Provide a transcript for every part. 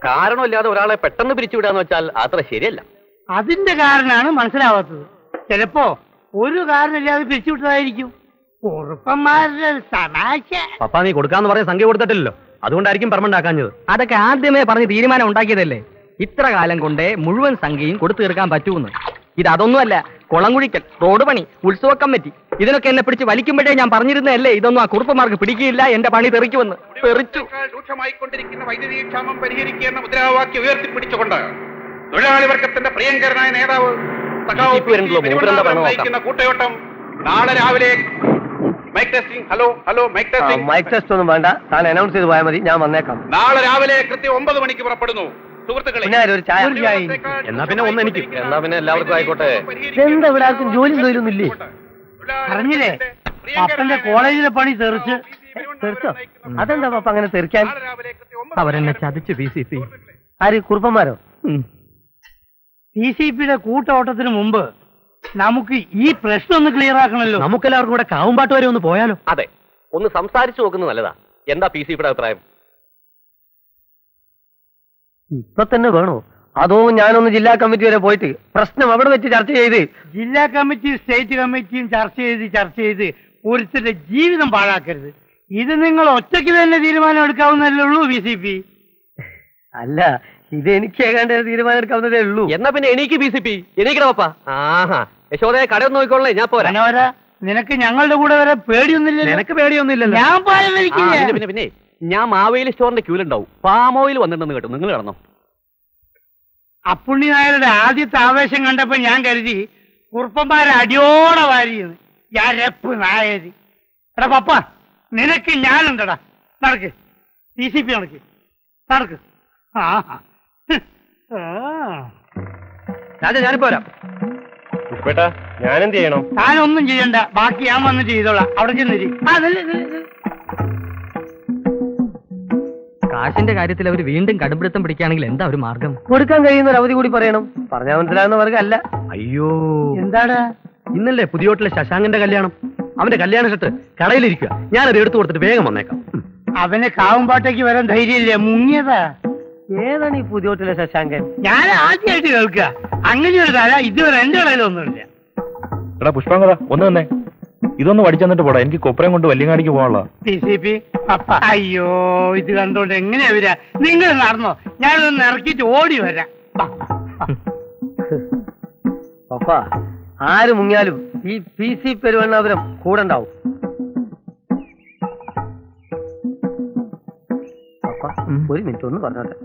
കാരണമില്ലാതെ ഒരാളെ പെട്ടെന്ന് പിരിച്ചുവിടാന്ന് വെച്ചാൽ അത്ര ശരിയല്ല. അതിന്റെ കാരണമാണ് മനസ്സിലാവാത്തത്. ചിലപ്പോ ഒരു കാരണമില്ലാതെ പിരിച്ചുവിട്ടതായിരിക്കും. കുറുപ്പന്മാരുടെ തമാശ. പപ്പ നീ കൊടുക്കാന്ന് പറഞ്ഞ സംഖ്യ കൊടുത്തിട്ടില്ലല്ലോ, അതുകൊണ്ടായിരിക്കും പെർമനന്റ് ആക്കാഞ്ഞത്. അതൊക്കെ ആദ്യമേ പറഞ്ഞ് തീരുമാനം ഉണ്ടാക്കിയതല്ലേ. ഇത്ര കാലം കൊണ്ടേ മുഴുവൻ സംഖ്യയും കൊടുത്തു തീർക്കാൻ പറ്റൂന്ന്. ഇതൊന്നുമല്ല, കുളം കുഴിക്കൽ, റോഡ് പണി, ഉത്സവ കമ്മിറ്റി, ഇതിനൊക്കെ എന്നെ പിടിച്ച് വലിക്കുമ്പോഴേ ഞാൻ പറഞ്ഞിരുന്നല്ലേ ഇതൊന്നും ആ കുറുപ്പന്മാർക്ക് പിടിക്കില്ല, എന്റെ പണി തെറിക്കുമെന്ന്. തെറിച്ചു. രൂക്ഷമായിക്കൊണ്ടിരിക്കുന്ന വൈദ്യുതി ക്ഷാമം പരിഹരിക്കുന്ന മുദ്രാവാക്യം ഉയർത്തിപ്പിടിച്ചുകൊണ്ട് തൊഴിലാളി വർഗത്തിന്റെ പ്രിയങ്കരനായ നേതാവ് നയിക്കുന്ന കൂട്ടയോട്ടം നാളെ രാവിലെ mic testing. Hello mic testing. Mic test ഒന്നും വേണ്ട, താൻ അനൗൺസ് ചെയ്ത് പോയാൽ മതി, ഞാൻ വന്നേക്കാം. നാളെ രാവിലെ കൃത്യം 9 മണിക്ക് പുറപ്പെടുന്നു. സുഹൃത്തുക്കളെ, എന്നാ പിന്നെ ഒന്ന് എനിക്ക്, എന്നാ പിന്നെ എല്ലാവർക്കും ആയിക്കോട്ടെ. എന്താ ഇവിടെ ആർക്കും ജോലി തൊഴിലൊന്നുമില്ലേ? അറിഞ്ഞില്ലേ, അപ്പന്റെ കോളേജിലെ പണി തെറിച്ചോ? അതെന്താ പപ്പ അങ്ങനെ തെറിക്കാൻ? അവരെന്നെ ചതിച്ചു PCP. ആര്, കുറുപ്പന്മാരോ? PCPയുടെ കൂട്ടോട്ടത്തിന് മുമ്പ് നമുക്ക് ഈ പ്രശ്നം ഒന്ന് ക്ലിയർ ആക്കണല്ലോ. നമുക്കെല്ലാവർക്കും കൂടെ കാവുംപാട്ട് വരെ ഒന്ന് പോയാലോ? അതെ, ഒന്ന് സംസാരിച്ചു നോക്കുന്നത് നല്ലതാ. എന്താ PCPയുടെ അഭിപ്രായം? ഇപ്പൊ തന്നെ വേണോ, അതോ ഞാനൊന്ന് ജില്ലാ കമ്മിറ്റി വരെ പോയിട്ട് പ്രശ്നം അവിടെ വെച്ച് ചർച്ച ചെയ്ത്? ജില്ലാ കമ്മിറ്റിയും സ്റ്റേറ്റ് കമ്മിറ്റിയും ചർച്ച ചെയ്ത് ഒരുത്തരുടെ ജീവിതം പാഴാക്കരുത്. ഇത് നിങ്ങൾ ഒറ്റയ്ക്ക് തന്നെ തീരുമാനം എടുക്കാവുന്നതല്ലേ ഉള്ളൂ PCP. അല്ല, ഇത് എനിക്ക് ഏകാണ്ട് തീരുമാനം എടുക്കാവുന്നതേ ഉള്ളൂ. എന്നാ പിന്നെ എനിക്ക് PCP എനിക്കട പപ്പ. ആഹാ, യശോദയെ കടയൊന്നും നോക്കിക്കൊള്ളേ, ഞാൻ പോരാ. മനോഹര, നിനക്ക് ഞങ്ങളുടെ കൂടെ വരെ പേടിയൊന്നുമില്ല? നിനക്ക് പേടിയൊന്നുമില്ലല്ലോ. ഞാൻ പാലം വലിക്കില്ല. പിന്നെ ഞാൻ മാവേലി സ്റ്റോറിന്റെ ക്യൂലുണ്ടാവും. പാം ഓയിൽ വന്നിട്ടുണ്ടെന്ന് കേട്ടു, നിങ്ങൾ കിടന്നോ? അപ്പുണ്ണി നായരുടെ ആദ്യത്തെ ആവേശം കണ്ടപ്പോ ഞാൻ കരുതി കുറുപ്പന്മാരെ അടിയോടെ വാരിയെന്ന്. ഞാൻ രപ്പ് നായര്. എടാ പപ്പ, നിനക്ക് ഞാനുണ്ടടാ. നടക്ക് PCP, നടക്ക്. രാജ, ഞാനിപ്പോ വരാം. ഞാനെന്ത് ചെയ്യണം? താനൊന്നും ചെയ്യണ്ട, ബാക്കി ഞാൻ വന്ന് ചെയ്തോളാം. അവിടെ ചെന്നിരി. കാശിന്റെ കാര്യത്തിൽ അവർ വീണ്ടും കടുംപിടുത്തം പിടിക്കുകയാണെങ്കിൽ എന്താ ഒരു മാർഗം? കൊടുക്കാൻ കഴിയുന്ന ഒരു അവധി കൂടി പറയണം. പറഞ്ഞാൽ മനസ്സിലാകുന്ന വർഗമല്ല. അയ്യോ, എന്താടാ? ഇന്നല്ലേ പുതിയോട്ടിലെ ശശാങ്കന്റെ കല്യാണം. അവന്റെ കല്യാണ ഷർട്ട് കടയിലിരിക്കുക. ഞാനത് എടുത്തു കൊടുത്തിട്ട് വേഗം വന്നേക്കാം. അവന് കാവുംപാട്ടേക്ക് വരാൻ ധൈര്യമില്ല, മുങ്ങിയതാ. ഏതാണ് ഈ പുതിയോട്ടിലെ ശശാങ്കൻ? ഞാൻ ആദ്യമായിട്ട് കേൾക്കുക. അങ്ങനെയൊരു തല ഇതുവരെ എന്റെ കടയിലൊന്നുമില്ല. എടാ പുഷ്പാങ്കത, ഒന്ന് തന്നെ ഇതൊന്ന് പഠിച്ചെന്നിട്ട് പോടാ, എനിക്ക് കൊപ്രയും കൊണ്ട് വല്യങ്ങാടിക്ക് പോകാനുള്ള. PCP പപ്പ, അയ്യോ, ഇത് കണ്ടോണ്ട് എങ്ങനെയാ വരാ? നിങ്ങൾ നടന്നോ, ഞാനൊന്ന് ഇറക്കിട്ട് ഓടി വരാം. പപ്പ, ആര് മുങ്ങിയാലും ഈ PC പെരുവണ്ണാപുരം കൂടെ ഉണ്ടാവും. പപ്പ, ഒരു മിനിറ്റ് ഒന്ന് പറഞ്ഞോട്ടെ.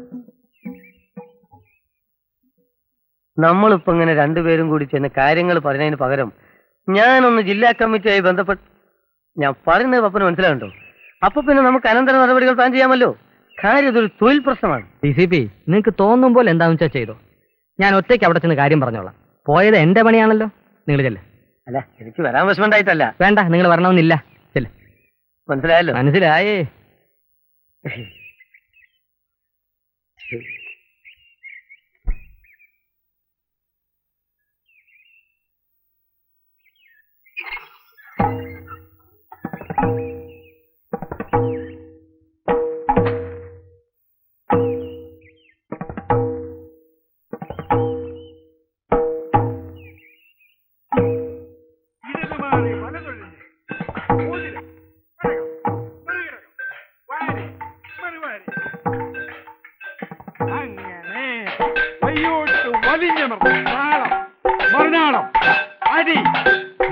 നമ്മളിപ്പോ ഇങ്ങനെ രണ്ടുപേരും കൂടി ചെന്ന് കാര്യങ്ങൾ പറഞ്ഞതിന് പകരം ഞാനൊന്ന് ജില്ലാ കമ്മിറ്റിയായി ബന്ധപ്പെട്ട് ഞാൻ പറയുന്നത് പപ്പന് മനസ്സിലാവുണ്ടോ? അപ്പൊ പിന്നെ നമുക്ക് അനന്തര നടപടികൾ പ്ലാൻ ചെയ്യാമല്ലോ. കാര്യം ഇതൊരു തൊഴിൽ പ്രശ്നമാണ്. PCP, നിങ്ങൾക്ക് തോന്നുമ്പോൾ എന്താണെന്ന് വെച്ചാൽ ചെയ്തോ. ഞാൻ ഒറ്റയ്ക്ക് അവിടെ ചെന്ന് കാര്യം പറഞ്ഞോളാം. പോയത് എന്റെ പണിയാണല്ലോ. നിങ്ങൾ ചെല്ല്. അല്ല, എനിക്ക് വരാൻ വിഷമണ്ടായിട്ടല്ല. വേണ്ട, നിങ്ങൾ വരണമെന്നില്ല. ചെല്ല്. മനസ്സിലായല്ലോ? മനസ്സിലായേ.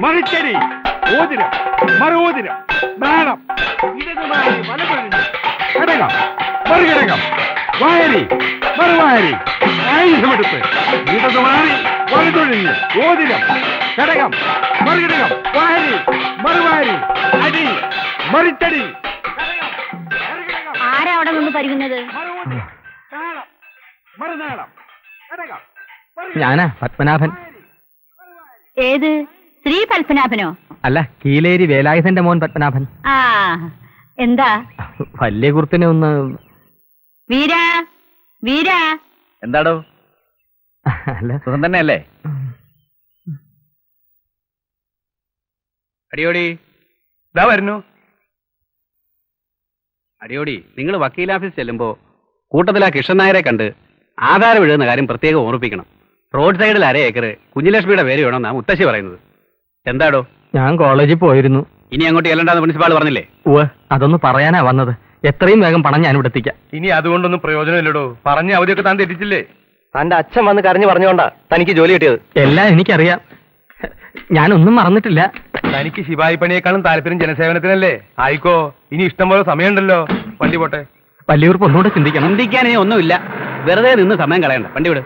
മറിച്ചടി, ഓതിരം, മറുഓതിരം, നാളം, ഇടതുമാരി വലതൊഴിഞ്ഞ് കടകം, മറുകടകം, വായരി, മറുവായരി, ആയുധമെടുത്ത് ഇടതുമാരി വലതൊഴിഞ്ഞ് ഓതിരം, കടകം, മറുകടകം, വായരി, മറുവായരി, അടി, മറിച്ചടി. ആരാ അവിടെ നിന്ന് പരിക്കുന്നത്? മറുനാളം, കടകം. ഞാനാ പത്മനാഭൻ. ഏത്, ശ്രീ പത്മനാഭനോ? അല്ല, കീലേരി വേലായുധന്റെ മോൻ പത്മനാഭൻ. ആ, എന്താ? വലിയ കുറുപ്പിനെ ഒന്ന്. വീരാ, വീരാ. എന്താടോ? അല്ല, സുഖം തന്നെയല്ലേ? അടിയോടി, ഇതാ വരുന്നു. അടിയോടി, നിങ്ങൾ വക്കീലാഫീസ് ചെല്ലുമ്പോ കൂട്ടത്തിൽ ആ കൃഷ്ണൻ നായരെ കണ്ട് ആധാരം എഴുതുന്ന കാര്യം പ്രത്യേകം ഓർമ്മിപ്പിക്കണം. റോഡ് സൈഡിൽ 1/2 ഏക്കർ കുഞ്ഞിലക്ഷ്മിയുടെ പേര് വേണമെന്നാ മുത്തശ്ശി പറയുന്നത്. എന്താടോ? ഞാൻ കോളേജിൽ പോയിരുന്നു. ഇനി അങ്ങോട്ട് ചെല്ലണ്ടെന്ന് പ്രിൻസിപ്പാൾ പറഞ്ഞില്ലേ? അതൊന്ന് പറയാനാ വന്നത്. എത്രയും വേഗം പണം ഞാൻ ഇവിടെ എത്തിക്കാം. ഇനി അതുകൊണ്ടൊന്നും പ്രയോജനമില്ലടോ. പറഞ്ഞ അവധിയൊക്കെ താൻ തെറ്റിച്ചില്ലേ? തന്റെ അച്ഛൻ വന്ന് കരഞ്ഞു പറഞ്ഞോണ്ടാ തനിക്ക് ജോലി കിട്ടിയത്. എല്ലാം എനിക്കറിയാം. ഞാനൊന്നും മറന്നിട്ടില്ല. തനിക്ക് ശിവായി പണിയേക്കാളും താല്പര്യം ജനസേവനത്തിനല്ലേ? ആയിക്കോ, ഇനി ഇഷ്ടം പോലെ സമയമുണ്ടല്ലോ. വണ്ടി പോട്ടെ. വലിയവർക്ക് ഒന്നുകൂടെ ചിന്തിക്കണം. ചിന്തിക്കാൻ ഇനി ഒന്നുമില്ല. വെറുതെ നിന്ന് സമയം കളയണ്ട. വണ്ടി വിട്.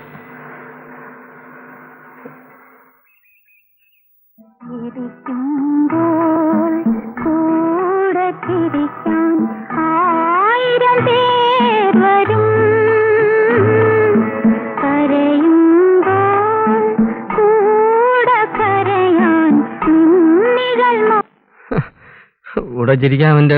കൂടെ ചിരിക്കാൻ അവന്റെ